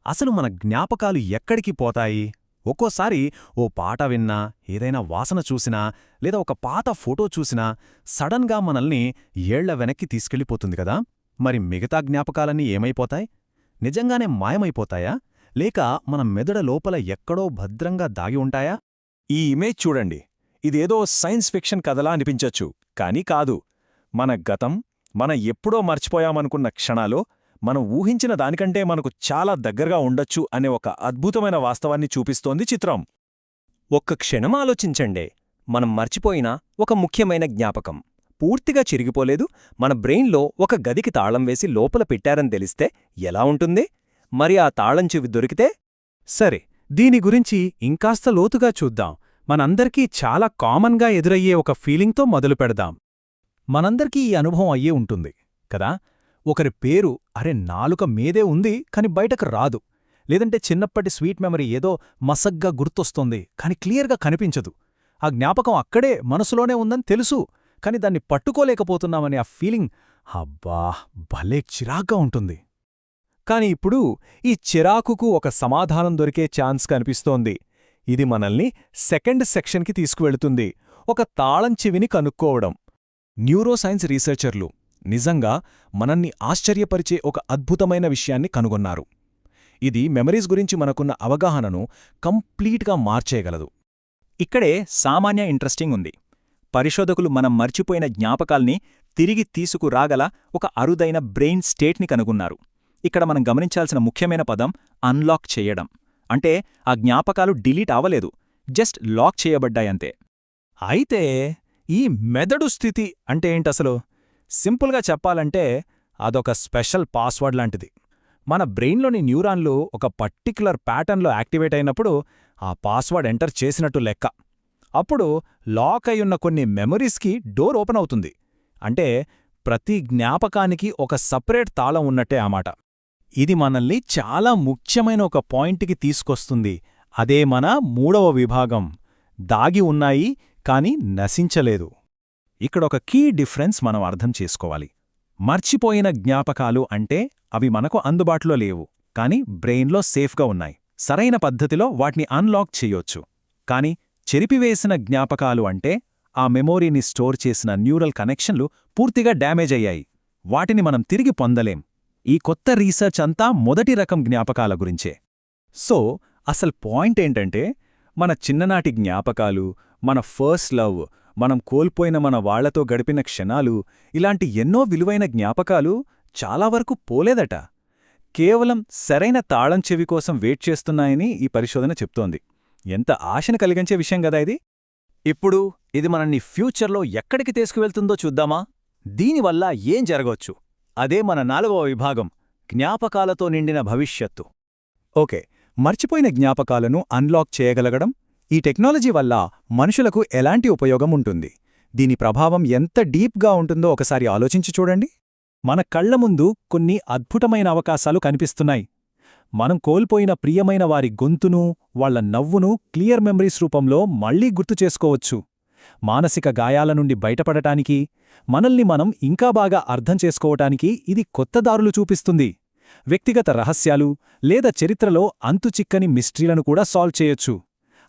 అసలు మన జ్ఞాపకాలు ఎక్కడికి పోతాయి? ఒక్కోసారి ఓ పాట విన్నా, ఏదైనా వాసన చూసినా, లేదా ఒక పాత ఫోటో చూసినా సడన్గా మనల్ని ఏళ్ల వెనక్కి తీసుకెళ్ళిపోతుంది కదా. మరి మిగతా జ్ఞాపకాలన్నీ ఏమైపోతాయి? నిజంగానే మాయమైపోతాయా? లేక మన మెదడ లోపల ఎక్కడో భద్రంగా దాగి ఉంటాయా? ఈ ఇమేజ్ చూడండి. ఇదేదో సైన్స్ ఫిక్షన్ కథలా అనిపించొచ్చు, కానీ కాదు. మన గతం, మన ఎప్పుడో మర్చిపోయామనుకున్న క్షణాలు, మనం ఊహించిన దానికంటే మనకు చాలా దగ్గరగా ఉండొచ్చు అనే ఒక అద్భుతమైన వాస్తవాన్ని చూపిస్తోంది చిత్రం. ఒక్క క్షణం ఆలోచించండే. మనం మర్చిపోయిన ఒక ముఖ్యమైన జ్ఞాపకం పూర్తిగా చిరిగిపోలేదు, మన బ్రెయిన్లో ఒక గదికి తాళం వేసి లోపల పెట్టారని తెలిస్తే ఎలా ఉంటుంది? మరి ఆ తాళం చెవి దొరికితే? సరే, దీని గురించి ఇంకాస్త లోతుగా చూద్దాం. మనందరికీ చాలా కామన్గా ఎదురయ్యే ఒక ఫీలింగ్తో మొదలు పెడదాం. మనందరికీ ఈ అనుభవం అయ్యే ఉంటుంది కదా. ఒకరి పేరు అరే నాలుక మీదే ఉంది కాని బయటకు రాదు, లేదంటే చిన్నప్పటి స్వీట్ మెమరీ ఏదో మసగ్గా గుర్తొస్తోంది కాని క్లియర్గా కనిపించదు. ఆ జ్ఞాపకం అక్కడే మనసులోనే ఉందని తెలుసు, కాని దాన్ని పట్టుకోలేకపోతున్నామని ఆ ఫీలింగ్ అబ్బా భలే చిరాగ్గా ఉంటుంది. కాని ఇప్పుడు ఈ చిరాకుకు ఒక సమాధానం దొరికే ఛాన్స్ కనిపిస్తోంది. ఇది మనల్ని సెకండ్ సెక్షన్కి తీసుకువెళుతుంది, ఒక తాళం చెవిని కనుక్కోవడం. న్యూరోసైన్స్ రీసెర్చర్లు నిజంగా మనల్ని ఆశ్చర్యపరిచే ఒక అద్భుతమైన విషయాన్ని కనుగొన్నారు. ఇది మెమరీస్ గురించి మనకున్న అవగాహనను కంప్లీట్గా మార్చేయగలదు. ఇక్కడే సామాన్య ఇంట్రెస్టింగ్ ఉంది. పరిశోధకులు మనం మర్చిపోయిన జ్ఞాపకాల్ని తిరిగి తీసుకురాగల ఒక అరుదైన బ్రెయిన్ స్టేట్ని కనుగొన్నారు. ఇక్కడ మనం గమనించాల్సిన ముఖ్యమైన పదం అన్లాక్ చేయడం. అంటే ఆ జ్ఞాపకాలు డిలీట్ అవ్వలేదు, జస్ట్ లాక్ చేయబడ్డాయంతే. అయితే ఈ మెదడు స్థితి అంటే ఏంటసలు? సింపుల్గా చెప్పాలంటే అదొక స్పెషల్ పాస్వర్డ్ లాంటిది. మన బ్రెయిన్లోని న్యూరాన్లు ఒక పర్టిక్యులర్ ప్యాటర్న్లో యాక్టివేట్ అయినప్పుడు ఆ పాస్వర్డ్ ఎంటర్ చేసినట్టు లెక్క. అప్పుడు లాక్ అయ్యున్న కొన్ని మెమరీస్కి డోర్ ఓపెన్ అవుతుంది. అంటే ప్రతి జ్ఞాపకానికి ఒక సపరేట్ తాళం ఉన్నట్టే ఆమాట. ఇది మనల్ని చాలా ముఖ్యమైన ఒక పాయింట్కి తీసుకొస్తుంది. అదే మన మూడవ విభాగం, దాగి ఉన్నాయి కాని నశించలేదు. ఇక్కడొక కీ డిఫరెన్స్ మనం అర్థం చేసుకోవాలి. మర్చిపోయిన జ్ఞాపకాలు అంటే అవి మనకు అందుబాటులో లేవు, కాని బ్రెయిన్లో సేఫ్గా ఉన్నాయి. సరైన పద్ధతిలో వాటిని అన్లాక్ చెయ్యొచ్చు. కాని చెరిపివేసిన జ్ఞాపకాలు అంటే ఆ మెమోరీని స్టోర్ చేసిన న్యూరల్ కనెక్షన్లు పూర్తిగా డ్యామేజ్ అయ్యాయి. వాటిని మనం తిరిగి పొందలేం. ఈ కొత్త రీసెర్చ్ అంతా మొదటి రకం జ్ఞాపకాల గురించే. సో అసలు పాయింట్ ఏంటంటే, మన చిన్ననాటి జ్ఞాపకాలు, మన ఫస్ట్ లవ్, మనం కోల్పోయిన మన వాళ్లతో గడిపిన క్షణాలు, ఇలాంటి ఎన్నో విలువైన జ్ఞాపకాలు చాలా వరకు పోలేదట. కేవలం సరైన తాళం చెవి కోసం వెయిట్ చేస్తున్నాయని ఈ పరిశోధన చెప్తోంది. ఎంత ఆశను కలిగించే విషయం గదా ఇది. ఇప్పుడు ఇది మనల్ని ఫ్యూచర్లో ఎక్కడికి తీసుకువెళ్తుందో చూద్దామా? దీనివల్ల ఏం జరగొచ్చు? అదే మన 4వ విభాగం, జ్ఞాపకాలతో నిండిన భవిష్యత్తు. ఓకే, మర్చిపోయిన జ్ఞాపకాలను అన్లాక్ చేయగలగడం, ఈ టెక్నాలజీ వల్ల మనుషులకు ఎలాంటి ఉపయోగం ఉంటుంది? దీని ప్రభావం ఎంత డీప్గా ఉంటుందో ఒకసారి ఆలోచించి చూడండి. మన కళ్ల ముందు కొన్ని అద్భుతమైన అవకాశాలు కనిపిస్తున్నాయి. మనం కోల్పోయిన ప్రియమైన వారి గొంతును, వాళ్ల నవ్వును క్లియర్ మెమరీస్ రూపంలో మళ్లీ గుర్తు చేసుకోవచ్చు. మానసిక గాయాల నుండి బయటపడటానికి, మనల్ని మనం ఇంకా బాగా అర్థం చేసుకోవటానికి ఇది కొత్త దారులు చూపిస్తుంది. వ్యక్తిగత రహస్యాలు లేదా చరిత్రలో అంతుచిక్కని మిస్టరీలను కూడా సాల్వ్ చేయొచ్చు.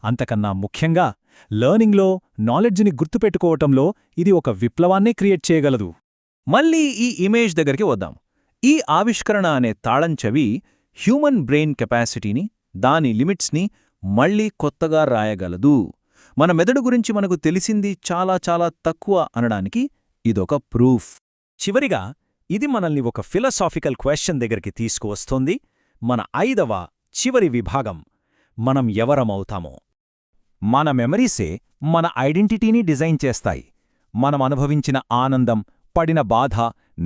అంతకన్నా ముఖ్యంగా లర్నింగ్లో, నాలెడ్జ్ని గుర్తుపెట్టుకోవటంలో ఇది ఒక విప్లవాన్నే క్రియేట్ చేయగలదు. మళ్ళీ ఈ ఇమేజ్ దగ్గరికి వద్దాం. ఈ ఆవిష్కరణ అనే తాళం చెవి హ్యూమన్ బ్రెయిన్ కెపాసిటీని, దాని లిమిట్స్ని మళ్లీ కొత్తగా రాయగలదు. మన మెదడు గురించి మనకు తెలిసింది చాలా చాలా తక్కువ అనడానికి ఇదొక ప్రూఫ్. చివరిగా ఇది మనల్ని ఒక ఫిలసాఫికల్ క్వశ్చన్ దగ్గరికి తీసుకువస్తోంది. మన 5వ చివరి విభాగం, మనం ఎవరమవుతామో. మన మెమరీసే మన ఐడెంటిటీని డిజైన్ చేస్తాయి. మనం అనుభవించిన ఆనందం, పడిన బాధ,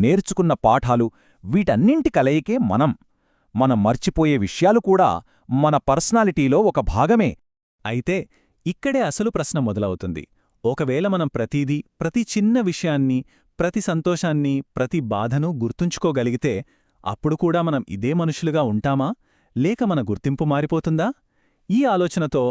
నేర్చుకున్న పాఠాలు, వీటన్నింటి కలయికే మనం. మనం మర్చిపోయే విషయాలు కూడా మన పర్సనాలిటీలో ఒక భాగమే. అయితే ఇక్కడే అసలు ప్రశ్న మొదలవుతుంది. ఒకవేళ మనం ప్రతిదీ, ప్రతి చిన్న విషయాన్ని, ప్రతి సంతోషాన్ని, ప్రతి బాధను గుర్తుంచుకోగలిగితే అప్పుడు కూడా మనం ఇదే మనుషులుగా ఉంటామా? లేక మన గుర్తింపు మారిపోతుందా? ఈ ఆలోచనతో